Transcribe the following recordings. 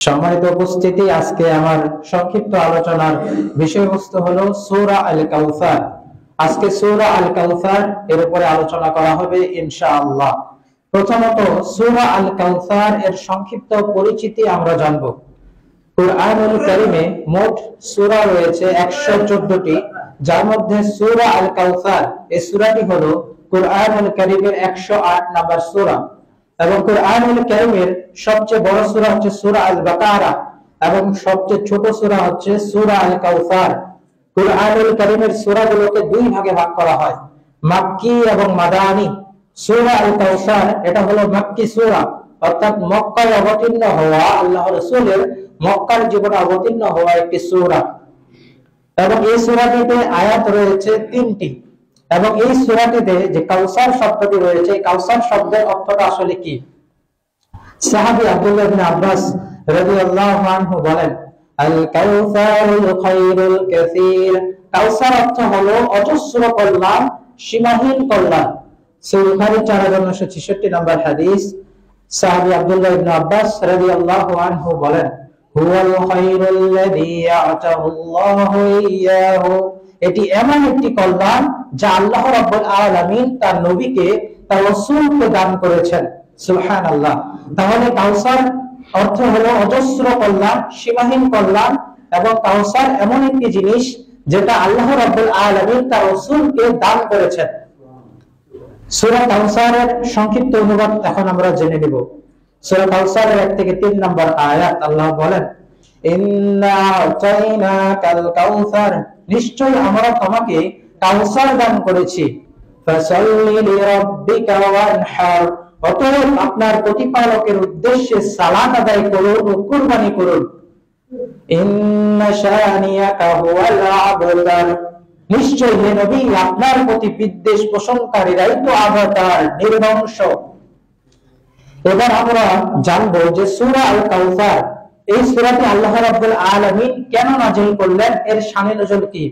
সম্মানিত উপস্থিতি, আজকে আমার সংক্ষিপ্ত আলোচনার বিষয়বস্তু হলো সূরা আল কাউসার। আজকে সূরা আল কাউসার এর উপরে আলোচনা করা হবে ইনশাআল্লাহ। প্রথমত সূরা আল কাউসার এর সংক্ষিপ্ত পরিচিতি আমরা জানব। কুরআনুল কারীমে মোট সূরা রয়েছে 114টি, যার মধ্যে সূরা আল কাউসার এই সূরাটি হলো কুরআনুল কারীমের 108 নম্বর সূরা এবং কুরআনুল কারীমের সবচেয়ে বড় সূরা হচ্ছে সূরা আল বাকারা এবং সবচেয়ে ছোট সূরা হচ্ছে সূরা আল কাউসার। কুরআনুল কারীমের সূরাগুলোকে দুই ভাগে ভাগ করা হয়, মাক্কি এবং মাদানী। সূরা আল কাউসার এটা হলো মাক্কি সূরা, অর্থাৎ মক্কায় অবতীর্ণ হওয়া, আল্লাহর রাসূলের মক্কার জীবনে অবতীর্ণ হওয়া একটি সূরা। এবং এই সূরাটিতে আয়াত রয়েছে 3টি। এবং এই সূরাটিতে যে কাউসার শব্দটি রয়েছে, এই কাউসার শব্দের অর্থটা আসলে কি? সাহাবী আব্দুল্লাহ ইবনে আব্বাস রাদিয়াল্লাহু আনহু বলেন, আল কাউসারুল খায়রুল কাসীর। কাউসার অর্থ হলো অজস্র কল্যাণ, সীমাহীন কল্যাণ। সূরা বুখারী 4966 নম্বর হাদিস। সাহাবী আব্দুল্লাহ ইবনে আব্বাস রাদিয়াল্লাহু আনহু বলেন, হুয়াল খায়রুল্লাযী আতাহুল্লাহু ইয়্যাহু। এটি এমন একটি কল্যাণ যা আল্লাহ রাব্বুল আলামিন তার নবীকে, তার রাসূলকে দান করেছেন। সুবহানাল্লাহ। তাহলে কাউসার অর্থ হলো অজস্র কল্যাণ, সীমাহীন কল্যাণ। এবং কাউসার এমন একটি জিনিস যেটা আল্লাহ রাব্বুল আলামিন তার রাসূলকে দান করেছেন। সূরা কাউসারের সংক্ষিপ্ত অনুবাদ এখন আমরা জেনে নেব। সূরা কাউসারের 1 থেকে 3 নম্বর আয়াত আল্লাহ বলেন, ইন্না আতাইনাকাল কাউসার। নিশ্চয় আমরা তোমাকে কাউসার দান করেছি। ফাসাল্লি লিরাব্বিকা ওয়ানহার। অতএব আপনার প্রতিপালকের উদ্দেশ্যে সালাত আদায় করুন ও কুরবানি করুন। ইন্না শানিয়াকা হুয়াল আবতার। নিশ্চয় হে নবী, আপনার প্রতি বিদ্বেষ পোষণকারীরাই তো আবতার, নির্বংশ। এবার আমরা জানবো যে সূরা আল কাউসার, এই সূরাটি আল্লাহ রাব্বুল আলামিন কেন নাযিল করলেন, এর শানে নজুল কি?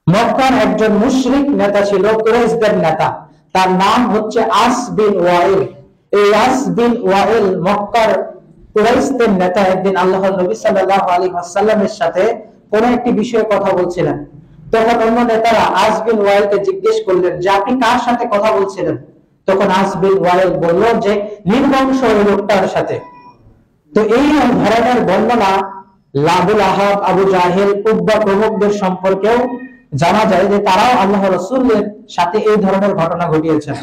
মক্কার একজন মুশরিক নেতা ছিল, কুরাইশদের নেতা। তার নাম হচ্ছে আস বিন ওয়াইল। এই আস বিন ওয়াইল মক্কার কুরাইশদের নেতা একদিন আল্লাহর নবী সাল্লাল্লাহু আলাইহি ওয়াসাল্লামের সাথে কোনো একটি বিষয়ে কথা বলছিলেন। তখন অন্য নেতারা আস বিন ওয়াইলকে জিজ্ঞেস করলেন যে আপনি কার সাথে কথা বলছিলেন? তখন আস বিন ওয়াইল বলল যে নির্বংশ ওই লোকটার সাথে। তো এই ধরনের বর্ণনা আবুল আহাব, আবু জাহেল, উতবা প্রমুখদের সম্পর্কেও জানা যায় যে তারাও আল্লাহ রাসূলের সাথে এই ধরনের ঘটনা ঘটিয়েছেন।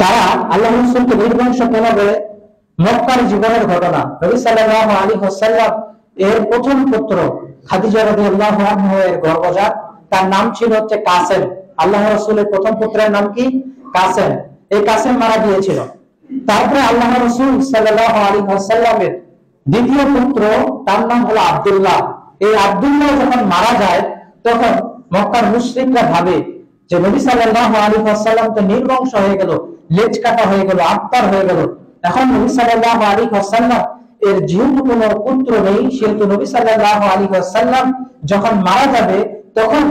তারা আল্লাহ রাসূলকে নির্বংশ কেন বলে? মক্কার জীবনের ঘটনা। নবী সাল্লাল্লাহু আলাইহি ওয়াসাল্লাম এর প্রথম পুত্র খাদিজা রাদিয়াল্লাহু আনহা এর গর্ভজাত, তার নাম ছিল হচ্ছে কাসেম। আল্লাহ রাসূলের প্রথম পুত্রের নাম কি? কাসেম। এই কাসেম মারা গিয়েছিল। তারপরে আল্লাহ রাসূল সাল্লাল্লাহু আলাইহি ওয়াসাল্লামের দ্বিতীয় পুত্র, তার নাম হলো আব্দুল্লাহ। এই আব্দুল্লাহ যখন মারা যায়, তখন মক্কার মুশরিকরা ভাবে যে নবী সাল্লাল্লাহু আলাইহি ওয়াসাল্লাম তো নির্বংশ হয়ে গেল, লেজ কাটা হয়ে গেল, আত্মার হয়ে গেল। এখন নবী সাল্লাল্লাহু আলাইহি ওয়াসাল্লাম এর যেহেতু কোনো পুত্র নেই, সেহেতু নবী সাল্লাল্লাহু আলাইহি ওয়াসাল্লাম যখন মারা যাবে, তখন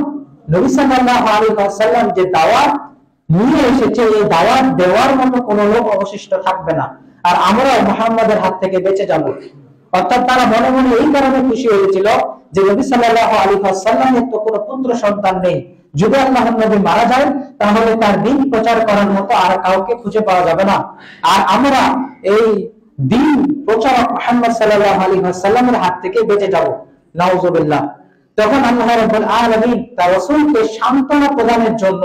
নবী সাল্লাল্লাহু আলাইহি ওয়াসাল্লাম যে দাওয়াত নিয়ে এসেছে, এই দাওয়াত দেওয়ার মতো কোনো লোক অবশিষ্ট থাকবে না, আর আমরা মুহাম্মাদের হাত থেকে বেঁচে যাব। অর্থাৎ তারা মনে মনে এই কারণে খুশি হয়েছিল যে নবী সাল্লাল্লাহু আলাইহি ওয়াসাল্লামের তো কোনো পুত্র সন্তান নেই, যদি আল্লাহর নবী মারা যায় তাহলে তার দ্বীন প্রচার করার মতো আর কাউকে খুঁজে পাওয়া যাবে না, আর আমরা এই দ্বীন প্রচারক মুহাম্মদ সাল্লাল্লাহু আলাইহি ওয়াসাল্লামের হাত থেকে বেঁচে যাব। নাউজুবিল্লাহ। তখন আল্লাহ রাব্বুল আলামিন তার রাসূলকে সান্ত্বনা প্রদানের জন্য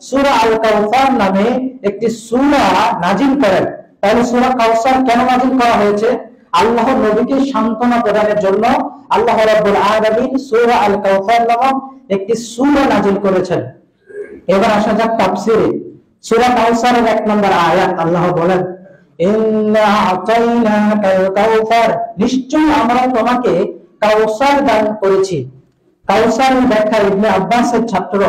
সূরা আল কাউসার নামে একটি সূরা নাযিল করেন। তাহলে সূরা কাউসার কেন নাযিল করা হয়েছে? আল্লাহর নবীকে সান্ত্বনা প্রদানের জন্য আল্লাহ রাব্বুল আলামিন সূরা আল কাউসার নামক একটি সূরা নাযিল করেছেন। এবার আসা যাক তাফসীরে। সূরা কাউসারের 1 নম্বর আয়াত আল্লাহ বলেন, ইন্না আতাইনাকাল কাউসার। নিশ্চয় আমরা তোমাকে কাউসার দান করেছি। কাউসারের ব্যাখ্যা ইবনে আব্বাসের ছাত্র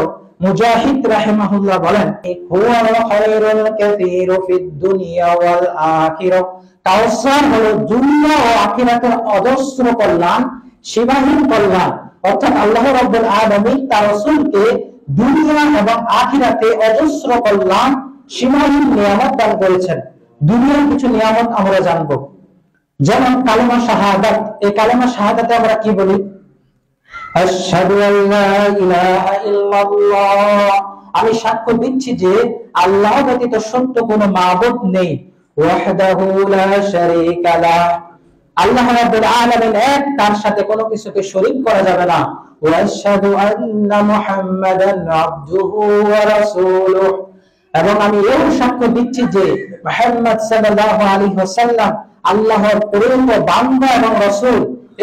মুজাহিদ রাহিমাহুল্লাহ বলেন, হুয়াল খায়রুল কাসীরু ফিদ দুনিয়া ওয়াল আখিরাহ। কাউসার হলো দুনিয়া ও আখিরাতের অজস্র কল্যাণ, সীমাহীন কল্যাণ। অর্থাৎ আল্লাহ রাব্বুল আলামিন তার রাসূলকে দুনিয়া এবং আখিরাতে অজস্র কল্যাণ, সীমাহীন নিয়ামত দান করেছেন। দুনিয়ার কিছু নিয়ামত আমরা জানবো। যেমন কালেমা শাহাদাত, এই কালেমা শাহাদাতে আমরা কি বলি? আশহাদু আল্লা ইলাহা ইল্লাল্লাহ, আমি সাক্ষ্য দিচ্ছি যে আল্লাহ ব্যতীত সত্য কোনো মাবুদ নেই, ওয়াহদাহু লা শারীকা লাহ, আল্লাহ রাব্বুল আলামিন এক, তার সাথে কোনো কিছুকে শরীক করা যাবে না, ওয়া আশহাদু আন্না মুহাম্মাদান আবদুহু ওয়া রাসূলুহু, এবং আমি এও সাক্ষ্য দিচ্ছি যে মুহাম্মদ সাল্লাল্লাহু আলাইহি ওয়াসাল্লাম আল্লাহর প্রেরিত বান্দা এবং রাসূল।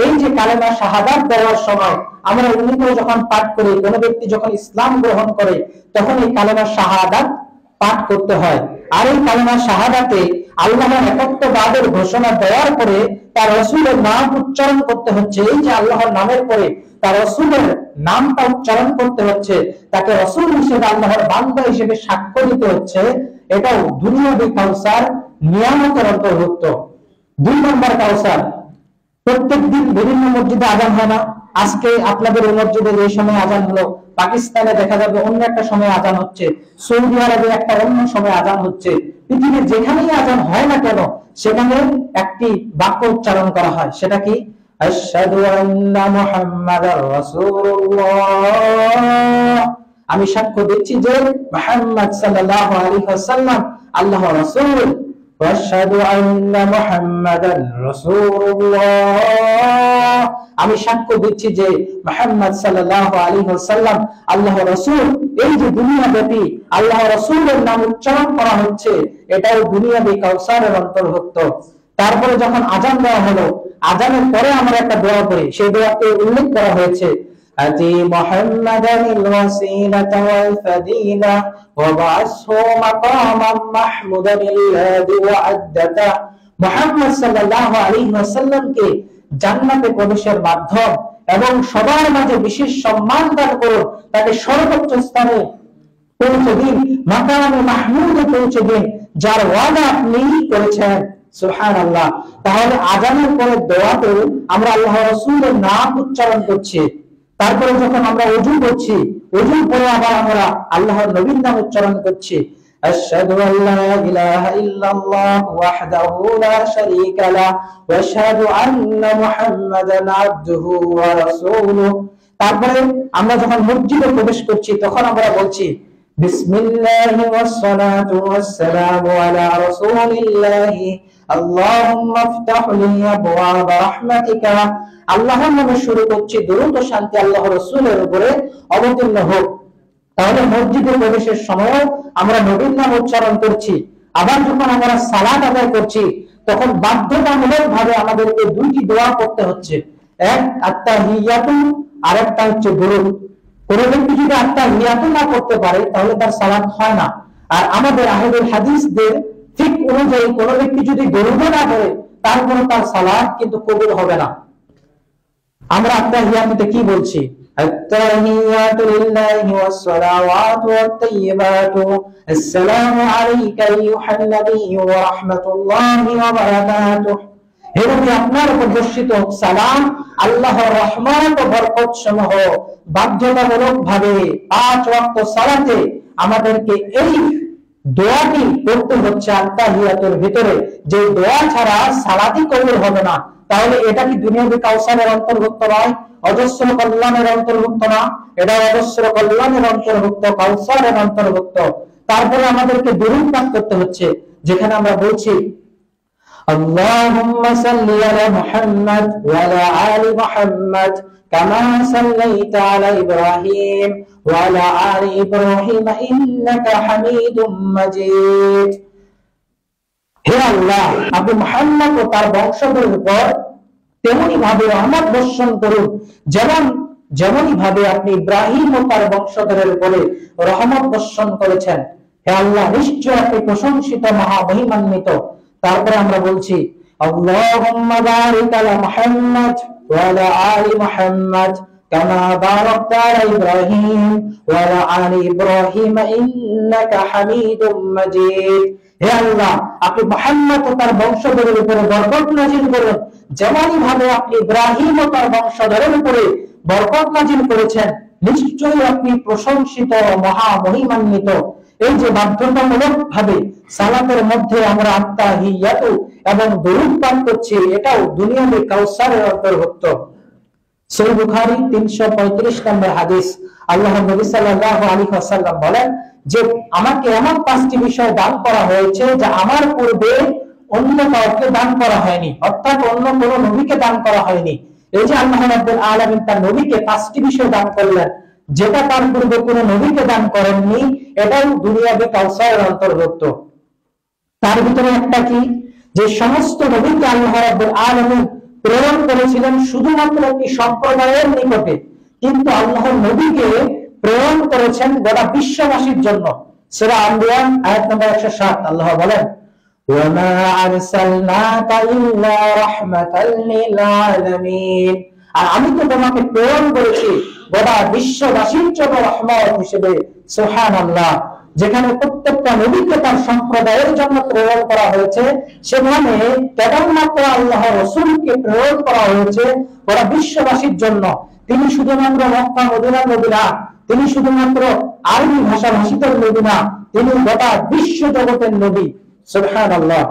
এই যে কালেমা শাহাদাত দেওয়ার সময় আমরা উল্লেখ করে যখন পাঠ করি, কোন ব্যক্তি যখন ইসলাম গ্রহণ করে তখন এই কালেমা শাহাদাত পাঠ করতে হয়। আর এই কালেমা শাহাদাতে আল্লাহর একত্ববাদের ঘোষণা দেওয়ার পরে তার রাসূলের নাম উচ্চারণ করতে হচ্ছে। এই যে আল্লাহর নামের পরে তার রাসূলের নামটা উচ্চারণ করতে হচ্ছে, তাকে রাসূল হিসেবে আল্লাহর বান্দা হিসেবে সাক্ষ্য দিতে হচ্ছে, এটাও দুনিয়াবি কাউসার নিয়ামতের অন্তর্ভুক্ত। 2 নম্বর কাউসার, প্রত্যেকদিন বিভিন্ন মসজিদে আযান হয় না? আজকে আপনাদের এই মসজিদে এই সময় আযান হলো, পাকিস্তানে দেখা যাবে অন্য একটা সময় আযান হচ্ছে, সৌদি আরবে একটা অন্য সময় আযান হচ্ছে। পৃথিবীর যেখানেই আযান হয় না কেন সেখানে একটি বাক্য উচ্চারণ করা হয়, সেটা কি? আশহাদু আন্না মুহাম্মাদার রাসূলুল্লাহ, আমি সাক্ষ্য দিচ্ছি যে মুহাম্মদ সাল্লাল্লাহু আলাইহি ওয়াসাল্লাম আল্লাহর রাসূল। আশহাদু আন্না মুহাম্মাদান রাসূলুল্লাহ, আমি সাক্ষ্য দিচ্ছি যে মুহাম্মদ সাল্লাল্লাহু আলাইহি ওয়াসাল্লাম আল্লাহর রাসূল। এই যে দুনিয়াব্যাপী আল্লাহর রাসূলের নাম উচ্চারণ করা হচ্ছে, এটাও দুনিয়াবি কাউসারের অন্তর্ভুক্ত। তারপরে যখন আযান দেওয়া হলো, আযানের পরে আমরা একটা দোয়া করি, সেই দোয়াতে উল্লেখ করা হয়েছে আতি মুহাম্মাদানিল ওয়াসিলাতা ওয়াল ফাদিলা ওয়া বা'আসহু মাকামান মাহমুদানিল্লাযী ওয়া'আদ্দাতা, মুহাম্মদ সাল্লাল্লাহু আলাইহি ওয়াসাল্লামকে জান্নাতে প্রবেশের মাধ্যম এবং সবার মাঝে বিশেষ সম্মান দান করুন, তাকে সর্বোচ্চ স্থানে পৌঁছে দিন, মাকামে মাহমুদে পৌঁছে দিন, যার ওয়াদা আপনি করেছেন। সুবহানাল্লাহ। তাহলে আযানের পরে দোয়াতে আমরা আল্লাহর রাসূলের নাম উচ্চারণ করছি। তারপরে যখন আমরা ওযু করছি, ওযুর পরে আবার আমরা আল্লাহর নবীর নাম উচ্চারণ করছি। আশহাদু আল্লা ইলাহা ইল্লাল্লাহ ওয়াহদাহু লা শারীকা লাহু ওয়া আশহাদু আন্না মুহাম্মাদান আবদুহু ওয়া রাসূলুহু। তারপরে আমরা যখন মসজিদে প্রবেশ করছি তখন আমরা বলছি বিসমিল্লাহি ওয়াস সালাতু ওয়াস সালামু আলা রাসূলিল্লাহি আল্লাহুম্মা ইফতাহ লি আবওয়াব রাহমাতিকা। আল্লাহর নামে শুরু করছি, দরুদ ও শান্তি আল্লাহর রাসূলের উপরে অবতীর্ণ হোক। তাহলে মসজিদে প্রবেশের সময় আমরা নবীর নাম উচ্চারণ করছি। আবার যখন আমরা সালাত আদায় করছি তখন বাধ্যতামূলক ভাবে আমাদেরকে 2টি দোয়া করতে হচ্ছে, এক আত্তাহিয়াতু, আর একটা হচ্ছে দরুদ। কোন ব্যক্তি যদি আত্তাহিয়াতু না করতে পারে তাহলে তার সালাত হয় না। আর আমাদের আহলুল হাদিসদের ঠিক অনুযায়ী কোন ব্যক্তি যদি দরুদ না পড়ে তারপরে তার সালাত কিন্তু কবুল হবে না। আমরা আত্তাহিয়াতুতে কি বলছি? আত্তাহিয়াতু লিল্লাহি ওয়াস সালাওয়াতু ওয়াত তাইয়্যিবাতু আসসালামু আলাইকা আইয়ুহান নাবিয়্যু ওয়া রাহমাতুল্লাহি ওয়া বারাকাতুহু। হে নবী, আপনার উপর বর্ষিত হোক সালাম, আল্লাহর রহমত ও বরকত সমূহ। বাধ্যতামূলক ভাবে 5 ওয়াক্ত সালাতে আমাদেরকে এই দোয়াটি পড়তে হচ্ছে আত্তাহিয়াতুর ভিতরে। যে দোয়া ছাড়া সালাতই কবুল হবে না। তাহলে এটা কি দুনিয়াবি কাউসারের অন্তর্ভুক্ত নয়? অজস্র কল্যাণের অন্তর্ভুক্ত না? এটা অজস্র কল্যাণের অন্তর্ভুক্ত, কাউসারের অন্তর্ভুক্ত। তারপরে আমাদেরকে দরুদ পাঠ করতে হচ্ছে, যেখানে আমরা বলছি আল্লাহুম্মা সাল্লি আলা মুহাম্মাদ ওয়া আলা আলি মুহাম্মাদ কামা সাল্লাইতা আলা ইব্রাহিম ওয়া আলা আলি ইব্রাহিম ইন্নাকা হামিদুম মাজিদ। হে আল্লাহ, আপনি মুহাম্মদ ও তার বংশধরের উপর তেমনি ভাবে রহমত বর্ষণ করুন, যেমনই ভাবে আপনি ইব্রাহিম ও তার বংশধরের উপরে রহমত বর্ষণ করেছেন। হে আল্লাহ, নিশ্চয় আপনি প্রশংসিত, মহামহিমান্বিত। তারপরে আমরা বলছি আল্লাহুম্মা বারিক আলা মুহাম্মাদ ওয়া আলা আলি মুহাম্মাদ কামা বারাকতা আলা ইব্রাহিম ওয়া আলা আলি ইব্রাহিম ইন্নাকা হামিদুম মাজিদ। হে আল্লাহ, আপনি মুহাম্মদ ও তার বংশধরের উপরে বরকত নাযিল করুন, যেমনই ভাবে আপনি ইব্রাহিম ও তার বংশধরের উপরে বরকত নাযিল করেছেন। নিশ্চয়ই আপনি প্রশংসিত, মহামহিমান্বিত। এই যে বাধ্যতামূলক ভাবে সালাতের মধ্যে আমরা আত্তাহিয়াতু এবং দরুদ পাঠ করছি, এটাও দুনিয়াবি কাউসারের অন্তর্ভুক্ত। সহিহ বুখারী 335 নম্বর হাদিস, আল্লাহর নবী সাল্লাল্লাহু আলাইহি ওয়াসাল্লাম বলেন যে আমাকে এমন 5টি বিষয় দান করা হয়েছে যা আমার পূর্বে অন্য কাউকে দান করা হয়নি, অর্থাৎ অন্য কোনো নবীকে দান করা হয়নি। এই যে আল্লাহ রাব্বুল আলামিন তার নবীকে 5টি বিষয় দান করলেন, যেটা তার পূর্বে কোনো নবীকে দান করেননি, এটাও দুনিয়াবি কাউসারের অন্তর্ভুক্ত। তার ভিতরে একটা কি, যে সমস্ত নবীকে আল্লাহ রাব্বুল আলামিন প্রেরণ করেছিলেন শুধুমাত্র একটি সম্প্রদায়ের নিকটে, কিন্তু আল্লাহর নবীকে প্রেরণ করেছেন গোটা বিশ্ববাসীর জন্য। সূরা আম্বিয়া আয়াত নম্বর 107 আল্লাহ বলেন, ওয়ামা আরসালনাকা ইল্লা রাহমাতাল লিল আলামিন, আর আমি তো তোমাকে প্রেরণ করেছি গোটা বিশ্ববাসীর জন্য রহমত হিসেবে। সুবহানাল্লাহ। যেখানে প্রত্যেকটা নবীকে তার সম্প্রদায়ের জন্য প্রেরণ করা হয়েছে, সেখানে কেবলমাত্র আল্লাহর রাসূলকে প্রেরণ করা হয়েছে গোটা বিশ্ববাসীর জন্য। তিনি শুধুমাত্র মক্কা মদিনার নবী না, তিনি শুধুমাত্র আরবি ভাষাভাষীদের নবী না, তিনি গোটা বিশ্ব জগতের নবী। সুবহানাল্লাহ।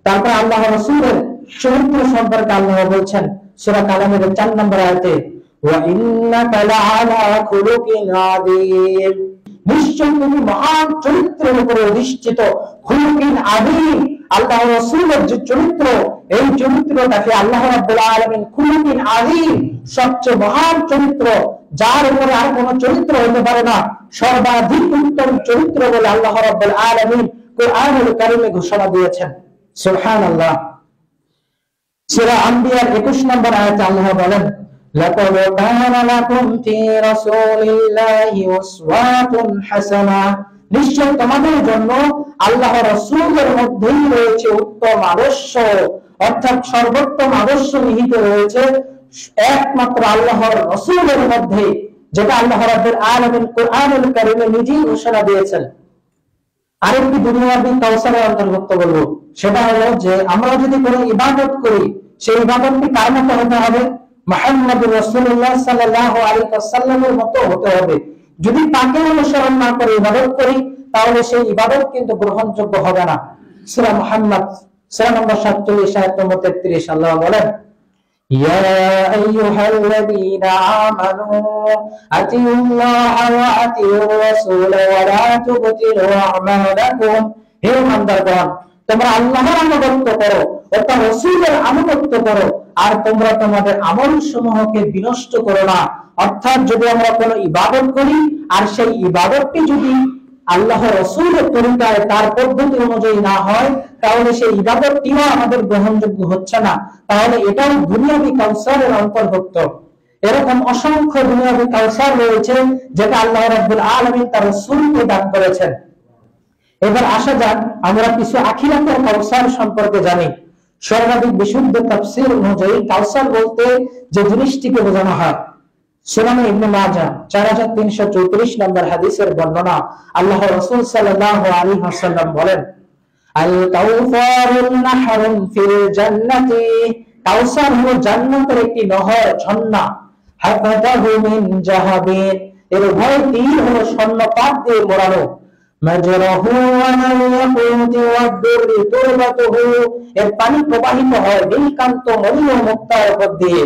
তারপর আল্লাহর রাসূলের চরিত্র সম্পর্কে আল্লাহ বলছেন সূরা কালামের 4 নম্বর আয়াতে, ওয়া ইন্নাকা লাআলা খুলুকিন আযীম, নিশ্চয় তুমি মহান চরিত্রের উপরে অধিষ্ঠিত। খুলুকিন আযীম, আল্লাহর রাসূলের যে চরিত্র, এই চরিত্রটাকে আল্লাহ রাব্বুল আলামিন খুলুকিন আযীম, সবচেয়ে মহান চরিত্র, যার উপরে আর কোনো চরিত্র হতে পারে না, সর্বাধিক উত্তম চরিত্র বলে আল্লাহ রাব্বুল আলামিন কুরআনুল কারীমে ঘোষণা দিয়েছেন। সুবহানাল্লাহ। সূরা আম্বিয়ার 21 নম্বর আয়াতে আল্লাহ বলেন, লাকাদ কানা লাকুম ফি রাসূলিল্লাহি উসওয়াতুন হাসানাহ, নিশ্চয় তোমাদের জন্য আল্লাহর রাসূলের মধ্যেই রয়েছে উত্তম আদর্শ, অর্থাৎ সর্বোত্তম আদর্শ নিহিত রয়েছে একমাত্র আল্লাহর রাসূলের মধ্যে, যেটা আল্লাহ রাব্বুল আলামিন কুরআনুল কারীমে নিজেই ঘোষণা দিয়েছেন। আরেকটি দুনিয়াবি কাউসারের অন্তর্ভুক্ত বলবো, সেটা হলো যে আমরা যদি কোনো ইবাদত করি, সেই ইবাদতটি কার মতো হতে হবে? মুহাম্মদুর রাসূলুল্লাহ সাল্লাল্লাহু আলাইহি ওয়াসাল্লামের মতো হতে হবে। যদি তাকে অনুসরণ না করে ইবাদত করি, তাহলে সেই ইবাদত কিন্তু গ্রহণযোগ্য হবে না। সূরা মুহাম্মদ সূরা নম্বর 47 আয়াত নম্বর 33 আল্লাহ বলেন, ইয়া আইয়ুহাল্লাযীনা আমানু আতিউল্লাহা ওয়া আতিউর রাসূলা ওয়া লা তুবতিলু আমালাকুম, হে ইমানদারগণ, তোমরা আল্লাহর আনুগত্য করো ও তার রাসূলের আনুগত্য করো, আর তোমরা তোমাদের আমলসমূহকে বিনষ্ট করো না। অর্থাৎ যদি আমরা কোনো ইবাদত করি আর সেই ইবাদতটি যদি আল্লাহর রাসূলের তরিকায় তার পদ্ধতি অনুযায়ী না হয়, তাহলে সেই ইবাদতটিও আমাদের গ্রহণযোগ্য হচ্ছে না, তাহলে এটাও দুনিয়াবি কাউসারের অন্তর্ভুক্ত। এরকম অসংখ্য দুনিয়াবি কাউসার রয়েছে যেটা আল্লাহ রাব্বুল আলামিন তার রাসূলকে দান করেছেন। এবার আসা যাক আমরা কিছু আখিরাতের কাউসার সম্পর্কে জানি। সর্বাধিক বিশুদ্ধ তাফসীর অনুযায়ী কাউসার বলতে যে জিনিসটিকে বোঝানো হয়, সুনানে ইবনে মাজাহ 4334 নম্বর হাদিসের বর্ণনা, আল্লাহর রাসূল সাল্লাল্লাহু আলাইহি ওয়াসাল্লাম বলেন, আল কাউসারুন নাহরুন ফিল জান্নাতি, কাউসার হলো জান্নাতের একটি নহর, ঝর্ণা। হাফাতাহু মিন জাহাবিন, এর উভয় তীর হলো স্বর্ণপাত দিয়ে মোড়ানো। মাজরাহু ওয়াল ইয়াকুতি ওয়াদ-দুররি তুরবাতুহু, এর পানি প্রবাহিত হয় নীলকান্ত মণি ও মুক্তার উপর দিয়ে।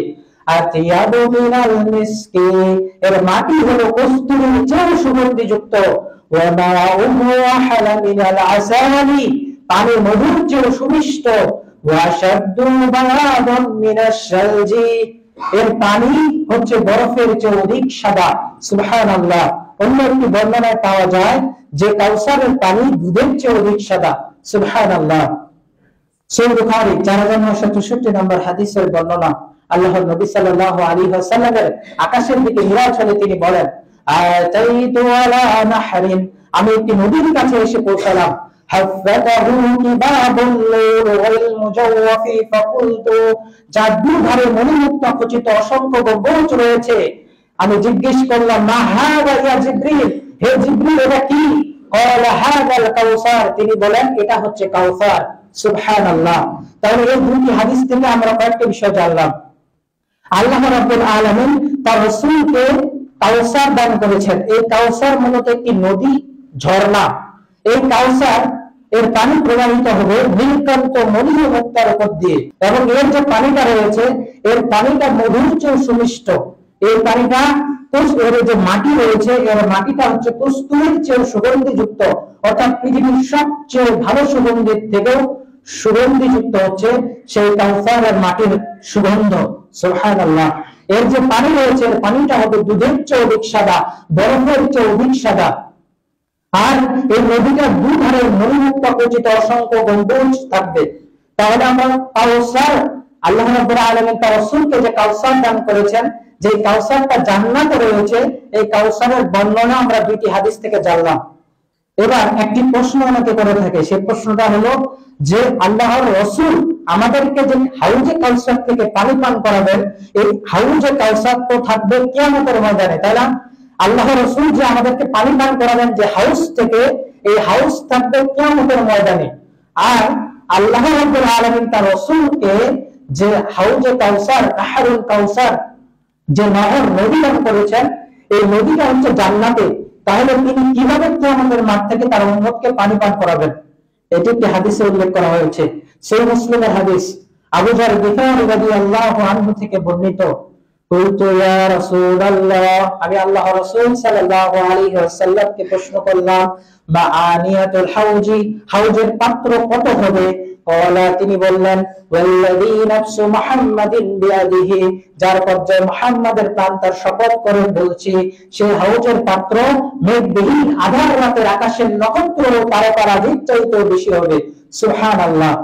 আতিয়াবু মিনাল মিসকি, এর মাটি হলো কস্তুরীর চেয়ে সুগন্ধিযুক্ত। ওয়া মাউহু আহলা মিনাল আসালি, পানি মধুর চেয়ে সুমিষ্ট। ওয়া শাদ্দু বায়াদান মিনাশ শালজি, এর পানি হচ্ছে বরফের চেয়ে অধিক সাদা। সুবহানাল্লাহ। অন্য একটি বর্ণনায় পাওয়া যায় যে কাউসারের পানি দুধের চেয়ে অধিক সাদা। সুবহানাল্লাহ। সহিহ বুখারী 4964 নম্বর হাদিসের বর্ণনা, আল্লাহর নবী সাল্লাল্লাহু আলাইহি ওয়াসাল্লামের আকাশের দিকে মিরাজ হলে তিনি বলেন, আতাইতু আলা নাহরিন, আমি একটি নদীর কাছে এসে পৌঁছলাম। হাফাতাহু কিবাবুল লূর ওয়াল মুজাওয়াফি ফাকুলতু, যার দুধারে মণিমুক্ত খচিত অসংখ্য গম্বুজ রয়েছে। আমি জিজ্ঞেস করলাম, মা হাযা ইয়া জিবরিল, হে জিবরিল এটা কি? ক্বালা হাযাল কাউসার, তিনি বলেন এটা হচ্ছে কাউসার। সুবহানাল্লাহ। তাহলে এই দুটি হাদিস থেকে আমরা কয়েকটা বিষয় জানলাম। আল্লাহ রাব্বুল আলামিন তার রাসূলকে কাউসার দান করেছেন। এই কাউসার মূলত একটি নদী, ঝর্ণা, এই কাউসার এর পানি প্রবাহিত হবে নীলকান্ত মলিন মুক্তার উপর দিয়ে, এবং এর যে পানিটা রয়েছে এর পানিটা মধুর চেয়ে সুমিষ্ট। এই পানিটা এর যে মাটি রয়েছে এর মাটিটা হচ্ছে কস্তুরীর চেয়ে সুগন্ধিযুক্ত, অর্থাৎ পৃথিবীর সবচেয়ে ভালো সুগন্ধির থেকেও সুগন্ধিযুক্ত হচ্ছে সেই কাউসারের মাটির সুগন্ধ। সুবহানাল্লাহ। এর যে পানি রয়েছে এর পানিটা হবে দুধের চেয়ে অধিক সাদা, বরফের চেয়ে অধিক সাদা। আর এই নদীটার দুধারে মণিমুক্ত খচিত অসংখ্য গম্বুজ থাকবে। তাহলে আমরা কাউসার, আল্লাহ রাব্বুল আলামিন তার রাসূলকে যে কাউসার দান করেছেন, যে কাউসারটা জান্নাতে রয়েছে, এই কাউসারের বর্ণনা আমরা দুইটি হাদিস থেকে জানলাম। এবার একটি প্রশ্ন আমাকে করে থাকে, সেই প্রশ্নটা হলো যে আল্লাহর রাসূল আমাদেরকে যে হাউজে কাউসার থেকে পানি পান করাবেন, এই হাউজে কাউসার তো থাকবে কিয়ামতের ময়দানে, তাই না? আল্লাহর রাসূল যে আমাদেরকে পানি পান করাবেন যে হাউস থেকে, এই হাউস থাকবে কিয়ামতের ময়দানে। আর আল্লাহ রাব্বুল আলামিন তার রাসূলকে যে হাউজে কাউসার, নাহরুল কাউসার, যে নহর নদী দান করেছেন, এই নদীটা হচ্ছে জান্নাতে। তাহলে তিনি কিভাবে কিয়ামতের মাঠ থেকে তার উম্মতকে পানি পান করাবেন? এটি একটি হাদিসে উল্লেখ করা হয়েছে, সেই মুসলিমের হাদিস। আবু যার গিফারি রাদিয়াল্লাহু আনহু থেকে বর্ণিত, কুলতু ইয়া রাসূলুল্লাহ, আমি আল্লাহর রাসূল সাল্লাল্লাহু আলাইহি ওয়াসাল্লামকে প্রশ্ন করলাম, মা আনিয়াতুল হাউজি, হাউজের পাত্র কত হবে? ক্বালা, তিনি বললেন, ওয়াল্লাযী নাফসু মুহাম্মাদিন বিয়াদিহি, যার পর্যায়ে মুহাম্মাদের প্রাণ তার শপথ করে বলছি, সেই হাউজের পাত্র মেঘবিহীন আধার রাতের আকাশের নক্ষত্র তারকারাজির চাইতেও বেশি হবে। সুবহানাল্লাহ।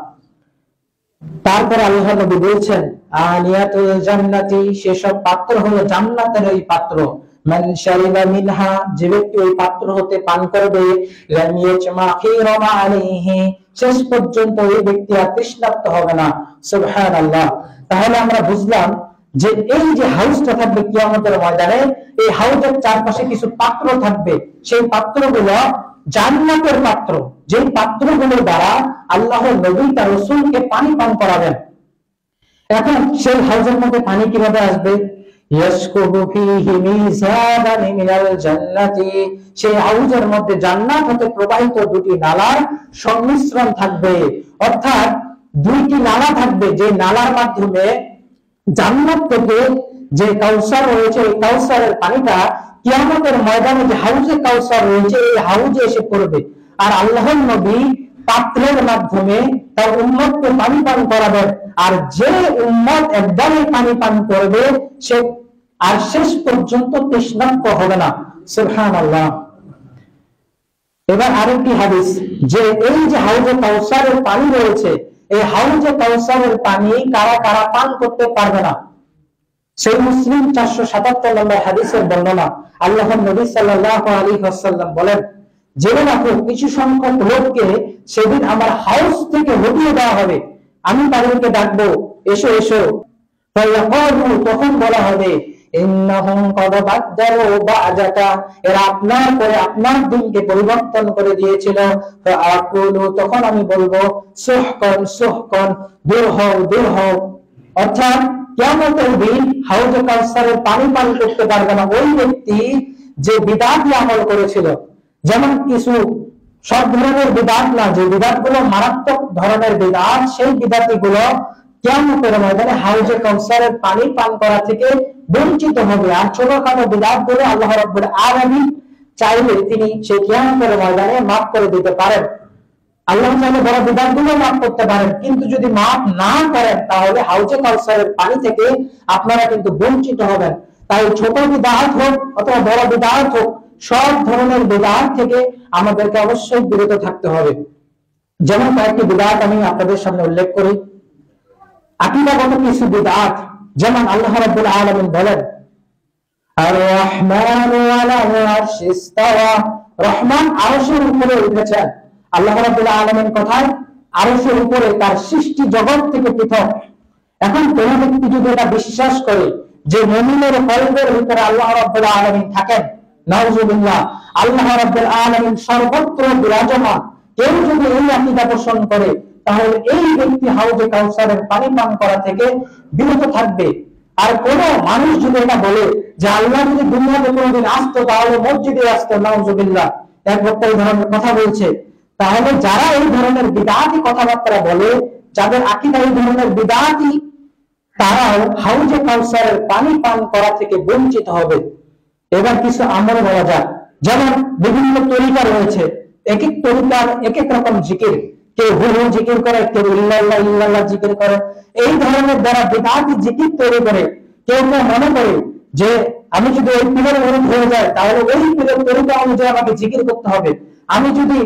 তারপর আল্লাহ নবী বলছেন, আনিয়াতুল জান্নাতি, সেসব পাত্র হলো জান্নাতের ওই পাত্র। মান শারিবা মিনহা, যে ব্যক্তি ওই পাত্র হতে পান করবে, লাম ইয়াজমা খিরামা আলাইহি, শেষ পর্যন্ত ওই ব্যক্তি আর তৃষ্ণার্ত হবে না। সুবহানাল্লাহ। তাহলে আমরা বুঝলাম যে এই যে হাউসটা থাকবে কিয়ামতের ময়দানে, এই হাউসের চারপাশে কিছু পাত্র থাকবে, সেই পাত্রগুলো জান্নাতের পাত্র, যে পাত্রগুলোর দ্বারা আল্লাহর নবী তার রাসূলকে পানি পান করাবেন। এখন সেই হাউজের মধ্যে পানি কিভাবে আসবে? ইয়াসকুবু ফীহি মিজাবান মিনাল জান্নাতি, সেই হাউজের মধ্যে জান্নাত হতে প্রবাহিত দুটি নালার সংমিশ্রণ থাকবে, অর্থাৎ দুইটি নালা থাকবে, যে নালার মাধ্যমে জান্নাত থেকে যে কাউসার রয়েছে, এই কাউসারের পানিটা কিয়ামতের ময়দানে যে হাউজে কাউসার রয়েছে এই হাউজে এসে পড়বে। আর আল্লাহর নবী পাত্রের মাধ্যমে তার উম্মতকে পানি পান করাবেন। আর যে উম্মত একবারই পানি পান করবে সে আর শেষ পর্যন্ত তৃষ্ণার্ত হবে না। সুবহানাল্লাহ। এবার আরেকটি হাদিস, যে এই যে হাউজে কাউসারের পানি রয়েছে, এই হাউজে কাউসারের পানি কারা কারা পান করতে পারবে না? সেই মুসলিম 477 নম্বর হাদিসের বর্ণনা। আল্লাহর নবী সাল্লাল্লাহু আলাইহি ওয়াসাল্লাম বলেন, জেনে রাখো কিছু সংখ্যক লোককে সেদিন আমার হাউস থেকে হটিয়ে দেওয়া হবে, আমি তাদেরকে ডাকবো, এসো এসো। ফায়াকুলু, তখন বলা হবে, ইন্নাহুম ক্বাদ বাদদালু বা'দাকা, এরা আপনার পরে আপনার দিনকে পরিবর্তন করে দিয়েছিল। ফাআকুলু, তখন আমি বলবো, সুহকান সুহকান, দূর হও দূর হও। অর্থাৎ কিয়ামতের দিন হাউজে কাউসারের পানি পান করতে পারবে না ওই ব্যক্তি যে বিদআত আমল করেছিল। যেমন কিছু সব ধরনের বিদআত না, যে বিদআতগুলো মারাত্মক ধরনের বিদআত, সেই বিদআতগুলো কিয়ামতের ময়দানে হাউজে কাউসারের পানি পান করা থেকে বঞ্চিত হবে। আর ছোটখাটো বিদআতগুলো আল্লাহ রাব্বুল আলামিন চাইলে তিনি সেই কিয়ামতের ময়দানে মাফ করে দিতে পারেন। আল্লাহ চাইলে বড় বিদআতগুলো মাফ করতে পারেন, কিন্তু যদি মাফ না করেন তাহলে হাউজে কাউসারের পানি থেকে আপনারা কিন্তু বঞ্চিত হবেন। তাই ছোট বিদআত হোক অথবা বড় বিদআত হোক, সব ধরনের বিদআত থেকে আমাদেরকে অবশ্যই বিরত থাকতে হবে। যেমন কয়েকটি বিদআত আমি আপনাদের সামনে উল্লেখ করি। আকীদাগত কিছু বিদআত, যেমন আল্লাহ রাব্বুল আলামিন বলেন, আর রহমানু আলাল আরশি ইস্তাওয়া, রহমান আরশের উপরে উঠেছেন। আল্লাহ রাব্বুল আলামিন কোথায়? আরশের উপরে, তার সৃষ্টি জগৎ থেকে পৃথক। এখন কোন ব্যক্তি যদি এটা বিশ্বাস করে যে মুমিনের কলবের ভিতরে আল্লাহ রাব্বুল আলামিন থাকেন, নাউযুবিল্লাহ, আল্লাহ রাব্বুল আলামিন সর্বত্র বিরাজমান, কেউ যদি এই আকীদা পোষণ করে তাহলে এই ব্যক্তি হাউজে কাউসারের পানি পান করা থেকে বিরত থাকবে। আর কোন মানুষ যদি এটা বলে যে আল্লাহ যদি দুনিয়াতে কোনোদিন আসতো তাহলে মসজিদে আসতো, নাউযুবিল্লাহ, এক বক্তা এই ধরনের কথা বলছে, তাহলে যারা এই ধরনের বিদআতি কথাবার্তা বলে, যাদের আকীদা এই ধরনের বিদআতি, তারাও হাউজে কাউসারের পানি পান করা থেকে বঞ্চিত হবে। এবার কিছু আমল বলা যাক। যেমন বিভিন্ন তরিকা রয়েছে, এক এক তরিকার এক এক রকম জিকির, কেউ হু জিকির করে, কেউ ইল্লাল্লাহ ইল্লাল্লাহ জিকির করে। এই ধরনের দ্বারা বিদআতি জিকির তৈরি করে কেউ কেউ মনে করে যে আমি যদি ওই পীরের মুরিদ হয়ে যাই তাহলে ওই পীরের তরিকা অনুযায়ী আমাকে জিকির করতে হবে, আমি যদি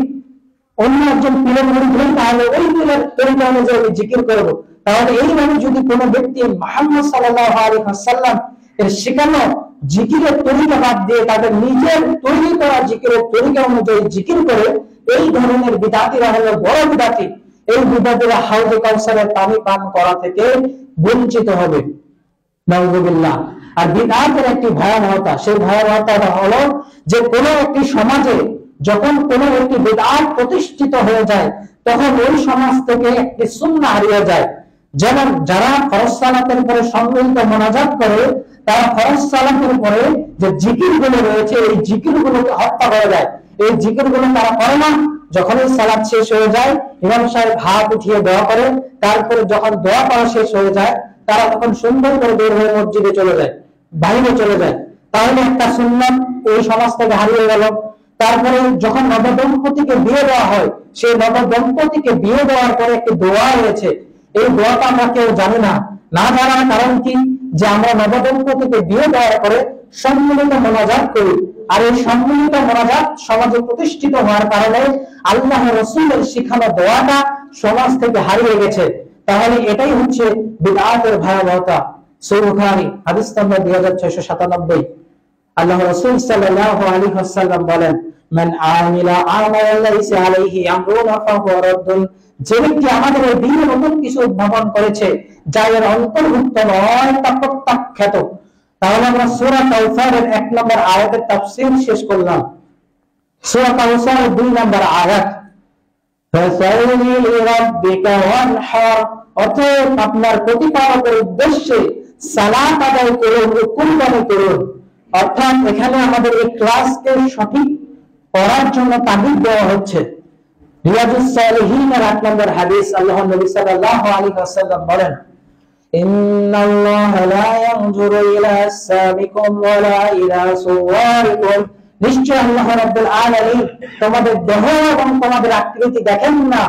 অন্য একজন পীরের মুরিদ হই তাহলে ওই পীরের তরিকা অনুযায়ী আমি জিকির করব। তাহলে এইভাবে যদি কোনো ব্যক্তি মুহাম্মদ সাল্লাল্লাহু আলাইহি ওয়াসাল্লাম এর শেখানো জিকিরের তরিকা বাদ দিয়ে তাদের নিজের তৈরি করা জিকিরের তরিকা অনুযায়ী জিকির করে, এই ধরনের বিদআতিরা হলো বড় বিদআতি। এই বিদআতিরা হাউজে কাউসারের পানি পান করা থেকে বঞ্চিত হবে। নাউযুবিল্লাহ। আর বিদআতের একটি ভয়াবহতা, সেই ভয়াবহতাটা হলো যে কোনো একটি সমাজে যখন কোনো একটি বিদআত প্রতিষ্ঠিত হয়ে যায় তখন ওই সমাজ থেকে একটি সুন্নাহ হারিয়ে যায়। যেমন যারা ফরজ সালাতের পরে সম্মিলিত মোনাজাত করে, তারা ফরজ সালাতের পরে যে জিকিরগুলো রয়েছে এই জিকিরগুলোকে হত্যা করে দেয়। এই জিকিরগুলো তারা করে না। যখনই সালাত শেষ হয়ে যায় ইমাম সাহেব হাত উঠিয়ে দোয়া করে, তারপরে যখন দোয়া করা শেষ হয়ে যায় তারা তখন সুন্দর করে বের হয়ে মসজিদে চলে যায়, বাইরে চলে যায়। তাহলে একটা সুন্নাত ওই সমাজ থেকে হারিয়ে গেল। তারপরে যখন নবদম্পতিকে বিয়ে দেওয়া হয়, সেই নবদম্পতিকে বিয়ে দেওয়ার পরে একটি দোয়া রয়েছে, এই দোয়াটা আমরা কেউ জানি না। না জানার কারণ কি, যে আমরা নবদম্পতিকে বিয়ে দেওয়ার পরে সম্মিলিত মোনাজাত করি, আর এই সম্মিলিত মোনাজাত সমাজে প্রতিষ্ঠিত হওয়ার কারণে আল্লাহ রাসূলের শিখানো দোয়াটা সমাজ থেকে হারিয়ে গেছে। তাহলে এটাই হচ্ছে বিদআতের ভয়াবহতা। সহিহ বুখারী হাদিস নম্বর 2697। আল্লাহ রাসূল সাল্লাল্লাহু আলাইহি ওয়াসাল্লাম বলেন, মান আমিলা আমালান লাইসা আলাইহি আমরুনা ফাহুয়া রাদ্দুন। যে ব্যক্তি আমাদের এই দ্বীনে নতুন কিছু উদ্ভাবন করেছে যা এর অন্তর্ভুক্ত নয় তা প্রত্যাখ্যাত। তাহলে আমরা সূরা কাউসারের 1 নম্বর আয়াতের তাফসীর শেষ করলাম। সূরা কাউসারের 2 নম্বর আয়াত, ফাসাল্লি লিরাব্বিকা ওয়ানহার, অতএব আপনার প্রতিপালকের উদ্দেশ্যে সালাত আদায় করুন, কুরবানি করুন। অর্থাৎ এখানে আমাদের এই ক্লাসকে সঠিক করার জন্য তাগিদ দেওয়া হচ্ছে। রিয়াজুস সালিহিনের 8 নম্বর হাদিস, আল্লাহর নবী সাল্লাল্লাহু আলাইহি ওয়াসাল্লাম বলেন, ইন্নাল্লাহা লা ইয়ানজুরু ইলা আসামিকুম ওয়ালা ইলা সুওয়ারিকুম। নিশ্চয় আল্লাহ রাব্বুল আলামিন তোমাদের দেহ এবং তোমাদের আকৃতি দেখেন না,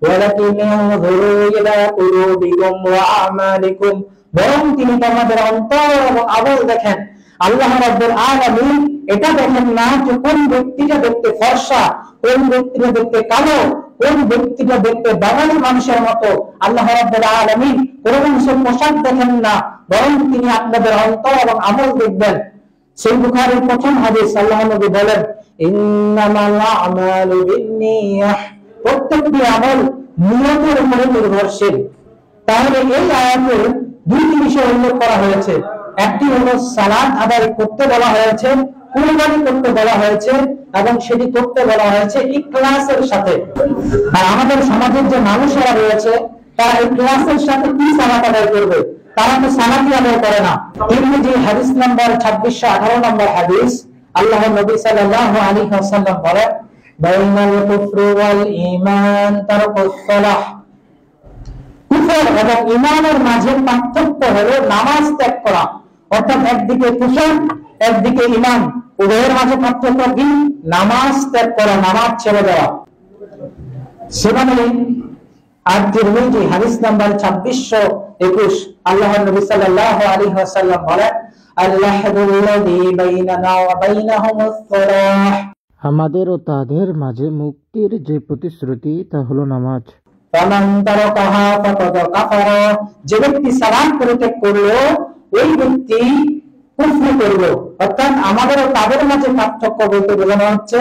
ওয়ালাকিন ইয়ানজুরু ইলা কুলুবিকুম ওয়া আমালিকুম, বরং তিনি তোমাদের অন্তর এবং আমল দেখেন। আল্লাহ রাব্বুল আলামিন এটা দেখেন না যে কোন ব্যক্তিটা দেখতে ফর্সা, কোন ব্যক্তিটা দেখতে কালো, কোন ব্যক্তিটা দেখতে বাঙালি মানুষের মতো। আল্লাহ রাব্বুল আলামিন কোন মানুষের পোশাক দেখেন না, বরং তিনি আপনাদের অন্তর এবং আমল দেখবেন। সহিহ বুখারীর প্রথম হাদিস, আল্লাহর নবী বলেন, ইন্নামাল আমালু বিন্নিয়াহ, প্রত্যেকটি আমল নিয়তের উপরে নির্ভরশীল। তাহলে এই আয়াতে দুইটি বিষয় উল্লেখ করা হয়েছে। একটি হলো সালাত আদায় করতে বলা হয়েছে, কুরবানি করতে বলা হয়েছে, এবং সেটি করতে বলা হয়েছে ইখলাসের সাথে। আর আমাদের সমাজের যে মানুষেরা রয়েছে তারা ইখলাসের সাথে কি সালাত আদায় করবে? তারা তো সালাতই আদায় করে না। তিরমিজি হাদিস নাম্বার 2618 নম্বর হাদিস, আল্লাহর নবী সাল্লাল্লাহু আলাইহি ওয়াসাল্লাম বলেন, বাইনাল কুফরি ওয়াল ঈমান তারকুস সালাহ। কুফর এবং ঈমানের মাঝে পার্থক্য হলো নামাজ ত্যাগ করা। অর্থাৎ একদিকে কুফর, একদিকে ঈমান, উভয়ের মাঝে পার্থক্য কি? নামাজ ত্যাগ করা, নামাজ ছেড়ে দেওয়া। সেখানে আর তিরমিজি হাদিস নাম্বার 2621, আল্লাহর নবী সাল্লাল্লাহু আলাইহি ওয়াসাল্লাম বলেন, আল্লাহুল্লাযী বাইনানা ওয়া বাইনাহুমুস সালাহ, আমাদের ও তাদের মাঝে মুক্তির যে প্রতিশ্রুতি তা হলো নামাজ। ফামান তারাকাহা ফাকাদ কাফারা, যে ব্যক্তি সালাত পরিত্যাগ করলো ওই ব্যক্তি কুফর করলো। অর্থাৎ আমাদের ও তাদের মাঝে পার্থক্য বলতে বোঝানো হচ্ছে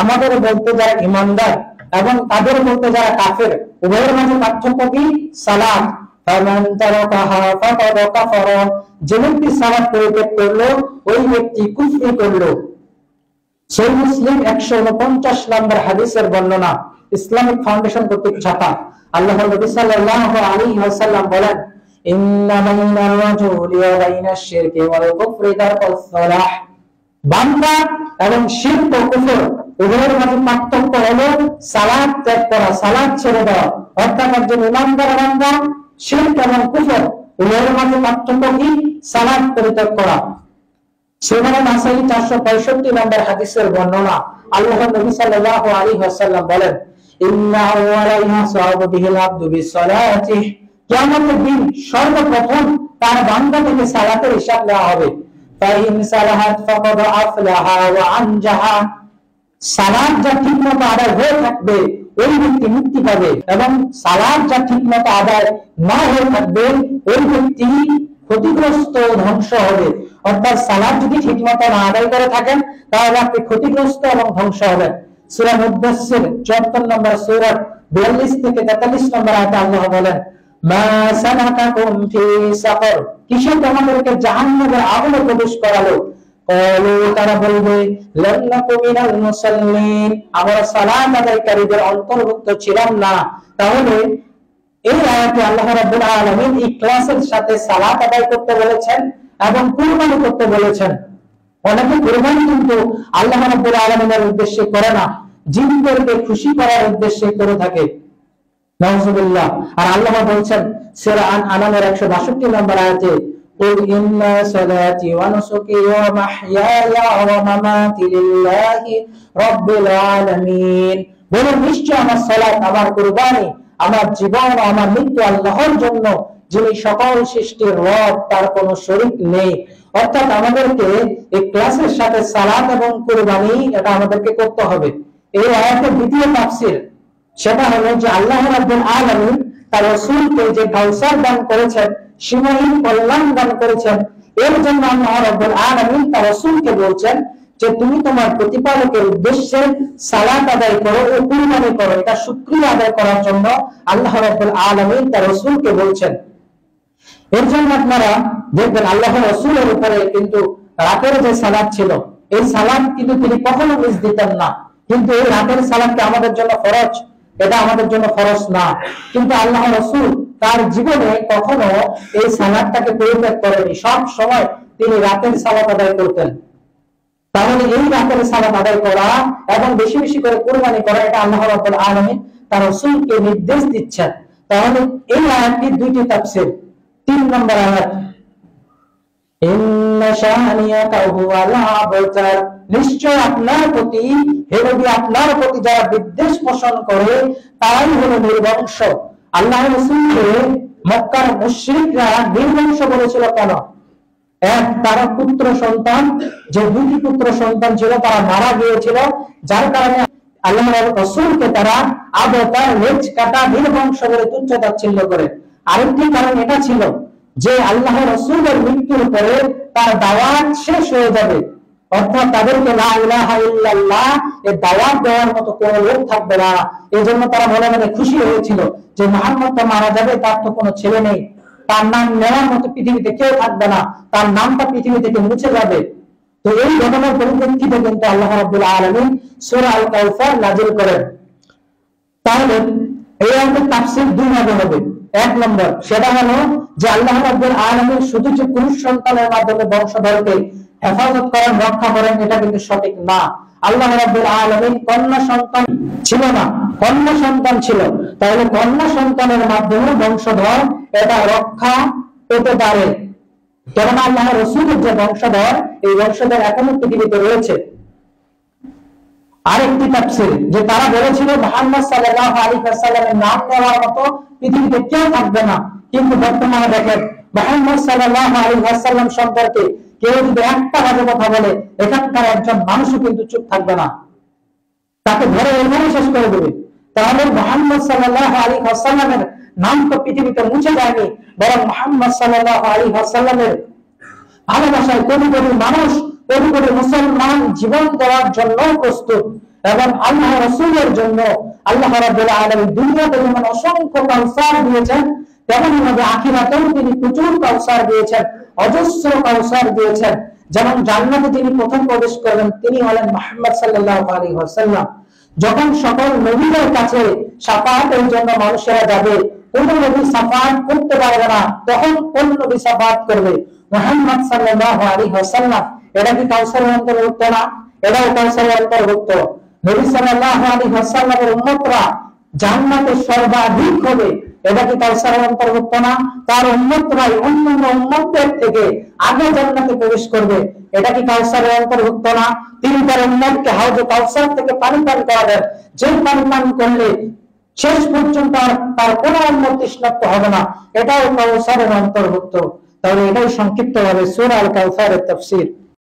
আমাদের বলতে যারা ঈমানদার এবং তাদের বলতে যারা কাফের, উভয়ের মাঝে পার্থক্য কি? সালাত। ফামান তারাকাহা ফাকাদ কাফারা, যে ব্যক্তি সালাত পরিত্যাগ করলো ওই ব্যক্তি কুফর করলো। সহিহ মুসলিম 149 নম্বর হাদিসের বর্ণনা, ইসলামিক ফাউন্ডেশন কর্তৃক ছাপা। আল্লাহর নবী সাল্লাল্লাহু আলাইহি ওয়াসাল্লাম বলেন, ইন্না বাইনার রাজুলি ওয়া বাইনাশ শিরকি ওয়াল কুফরি তারকুস সালাহ। বান্দা এবং শিরক ও কুফর উভয়ের মাঝে পার্থক্য হলো সালাত ত্যাগ করা, সালাত ছেড়ে দেওয়া। অর্থাৎ একজন ইমানদার বান্দা শিরক এবং কুফর উভয়ের মাঝে পার্থক্য কি? সালাত পরিত্যাগ করা। সুনানে নাসাই 465 নম্বর হাদিসের বর্ণনা, আল্লাহর নবী সাল্লাল্লাহু আলাইহি ওয়াসাল্লাম বলেন, ইন্না আউওয়ালা ইহসাবু বিহিল আবদু বিসসালাতিহি, কিয়ামতের দিন সর্বপ্রথম তার বান্দা থেকে সালাতের হিসাব নেওয়া হবে। ফাইন সালাহাত ফাকাদ আফলাহা ওয়া আনজাহা, সালাত যা ঠিকমতো আদায় হয়ে থাকবে ওই ব্যক্তি মুক্তি পাবে, এবং সালাত যা ঠিকমতো আদায় না হয়ে থাকবে ওই ব্যক্তি ক্ষতিগ্রস্ত, ধ্বংস হবে। অর্থাৎ সালাত যদি ঠিকমতো না আদায় করে থাকেন তাহলে আপনি ক্ষতিগ্রস্ত এবং ধ্বংস হবেন। সূরা মুদ্দাসসির 74 নম্বর সূরা 42 থেকে 43 নম্বর আয়াতে আল্লাহ বলেন, মা সালাকাকুম ফি সাকার, কিসে তোমাদেরকে জাহান্নামের আগুনে প্রবেশ করালো? ক্বালু, তারা বলবে, লাম নাকু মিনাল মুসাল্লিন, আমরা সালাত আদায়কারীদের অন্তর্ভুক্ত ছিলাম না। তাহলে এই আয়াতে আল্লাহ রাব্বুল আলামিন ইখলাসের সাথে সালাত আদায় করতে বলেছেন এবং কুরবানি করতে বলেছেন। অনেকে কুরবানি কিন্তু আল্লাহ রাব্বুল আলামিনের উদ্দেশ্যে করে না, জিনদেরকে খুশি করার উদ্দেশ্যে করে থাকে। নাউজুবিল্লাহ। আর আল্লাহ বলছেন সূরা আন-আনামের 162 নম্বর আয়াতে, কুল ইন্না সালাতি ওয়া নুসুকি ওয়া মাহইয়ায়া ওয়া মামাতি লিল্লাহি রাব্বিল আলামিন, বলো নিশ্চয় আমার সালাত, আমার কুরবানি, আমার জীবন, আমার মৃত্যু আল্লাহর জন্য, যিনি সকল সৃষ্টির রব, তার কোনো শরীক নেই। অর্থাৎ আমাদেরকে ইখলাসের সাথে সালাত এবং কুরবানি এটা আমাদেরকে করতে হবে। এই আয়াতের দ্বিতীয় তাফসীর সেটা হলো যে আল্লাহ রাব্বুল আলামিন তার রাসূলকে যে কাউসার দান করেছেন, সীমাহীন কল্যাণ দান করেছেন, এর জন্য আল্লাহ রাব্বুল আলামিন তার রাসূলকে বলছেন যে তুমি তোমার প্রতিপালকের উদ্দেশ্যে সালাত আদায় করো ও কুরবানি করো। এটা শুকরিয়া আদায় করার জন্য আল্লাহ রাব্বুল আলামিন তার রাসূলকে বলছেন। এর জন্য আপনারা দেখবেন আল্লাহর রাসূলের উপরে কিন্তু রাতের যে সালাত ছিল, এই সালাত কিন্তু তিনি কখনো মিস দিতেন না। কিন্তু এই রাতের সালাতটা আমাদের জন্য ফরজ, এটা আমাদের জন্য ফরজ না। কিন্তু আল্লাহর রাসূল তার জীবনে কখনো এই সালাতটাকে পরিত্যাগ করেনি, সব সময় তিনি রাতের সালাত আদায় করতেন। তাহলে এই রাতের সালাত আদায় করা এবং বেশি বেশি করে কুরবানি করা, এটা আল্লাহ রাব্বুল আলামিন তার রাসূলকে নির্দেশ দিচ্ছেন। তাহলে এই আয়াতটির দুইটি তাফসীর। 3 নম্বর আয়াত, ইন্না শানিয়াকা হুয়াল আবতার, নিশ্চয় আপনার প্রতি, হে নবী, আপনার প্রতি যারা বিদ্বেষ পোষণ করে তারাই হলো নির্বংশ। আল্লাহর রাসূলকে মক্কার মুশরিকরা নির্বংশ বলেছিল কেন? এক, তারা পুত্র সন্তান, যে দুটি পুত্র সন্তান ছিল তারা মারা গিয়েছিল, যার কারণে আল্লাহর রাসূলকে তারা আবতার, লেজ কাটা, নির্বংশ বলে তুচ্ছ তাচ্ছিল্য করে। আরেকটি কারণ এটা ছিল যে আল্লাহর রাসূলের মৃত্যুর পরে তার দাওয়াত শেষ হয়ে যাবে, অর্থাৎ তাদেরকে লা ইলাহা ইল্লাল্লাহ এর দাওয়াত দেওয়ার মতো কোনো লোক থাকবে না। এই জন্য তারা মনে মনে খুশি হয়েছিল যে মুহাম্মদ তো মারা যাবে, তার তো কোনো ছেলে নেই, তার নাম নেওয়ার মতো পৃথিবীতে কেউ থাকবে না, তার নামটা পৃথিবী থেকে মুছে যাবে। তো এই ঘটনার পরিপ্রেক্ষিতে কিন্তু আল্লাহ রাব্বুল আলামিন সূরা আল কাউসার নাযিল করেন। তাহলে এই আয়াতের তাফসীর দুই ভাবে হবে। এক নম্বর সেটা হলো যে আল্লাহ রাব্বুল আলামিন শুধু যে পুরুষ সন্তানের মাধ্যমে বংশধরকে হেফাজত করেন, রক্ষা করেন, এটা কিন্তু সঠিক না। আল্লাহ রাব্বুল আলামিন কন্যা সন্তান ছিল না, কন্যা সন্তান ছিল। তাহলে কন্যা সন্তানের মাধ্যমে বংশধর এটা রক্ষা পেতে পারে, কেননা আল্লাহর রাসূলের যে বংশধর, এই বংশধর এখনো পৃথিবীতে রয়েছে। আরেকটি তাফসীর যে তারা বলেছিল মুহাম্মদ সাল্লাল্লাহু আলাইহি ওয়াসাল্লামের নাম নেওয়ার মতো পৃথিবীতে কেউ থাকবে না। কিন্তু বর্তমানে দেখেন মুহাম্মদ সাল্লাল্লাহু আলাইহি ওয়াসাল্লাম সম্পর্কে কেউ যদি একটা বাজে কথা বলে, এখানকার একজন মানুষও কিন্তু চুপ থাকবে না, তাকে ধরে এখানে শেষ করে দেবে। তাহলে মুহাম্মদ সাল্লাল্লাহু আলাইহি ওয়াসাল্লামের নাম তো পৃথিবীতে মুছে যায়নি, বরং মুহাম্মদ সাল্লাল্লাহু আলাইহি ওয়াসাল্লামের ভালোবাসায় কোটি কোটি মানুষ, কোটি কোটি মুসলমান জীবন দেওয়ার জন্য প্রস্তুত। এবং আল্লাহ রাসূলের জন্য আল্লাহ রাব্বুল আলামিন দুনিয়াতে যেমন অসংখ্য কাউসার দিয়েছেন, তেমনি ভাবে আখিরাতেও তিনি প্রচুর কাউসার দিয়েছেন, অজস্র কাউসার দিয়েছেন। যেমন জান্নাতে যিনি প্রথম প্রবেশ করবেন তিনি হলেন মুহাম্মদ সাল্লাল্লাহু আলাইহি ওয়াসাল্লাম। যখন সকল নবীদের কাছে শাফাআতের জন্য মানুষেরা যাবে, কোন নবী শাফাআত করতে পারবে না, তখন কোন নবী শাফাআত করবে? মুহাম্মদ সাল্লাল্লাহু আলাইহি ওয়াসাল্লাম। এটা কি কাউসারের অন্তর্ভুক্ত না? এটাও কাউসারের অন্তর্ভুক্ত। নবী সাল্লাল্লাহু আলাইহি ওয়াসাল্লামের উম্মতরা জান্নাতে সর্বাধিক হবে, এটা কি কাউসারের অন্তর্ভুক্ত না? তার উম্মতরাই অন্যান্য উম্মতদের থেকে আগে জান্নাতে প্রবেশ করবে, এটা কি কাউসারের অন্তর্ভুক্ত না? তিনি তার উম্মতকে হাউজে কাউসার থেকে পানি পান করাবেন, যে পানি পান করলে শেষ পর্যন্ত তার কোনো উম্মত তৃষ্ণার্ত হবে না, এটাও কাউসারের অন্তর্ভুক্ত। তাহলে এটাই সংক্ষিপ্তভাবে সূরা আল কাউসারের তাফসীর।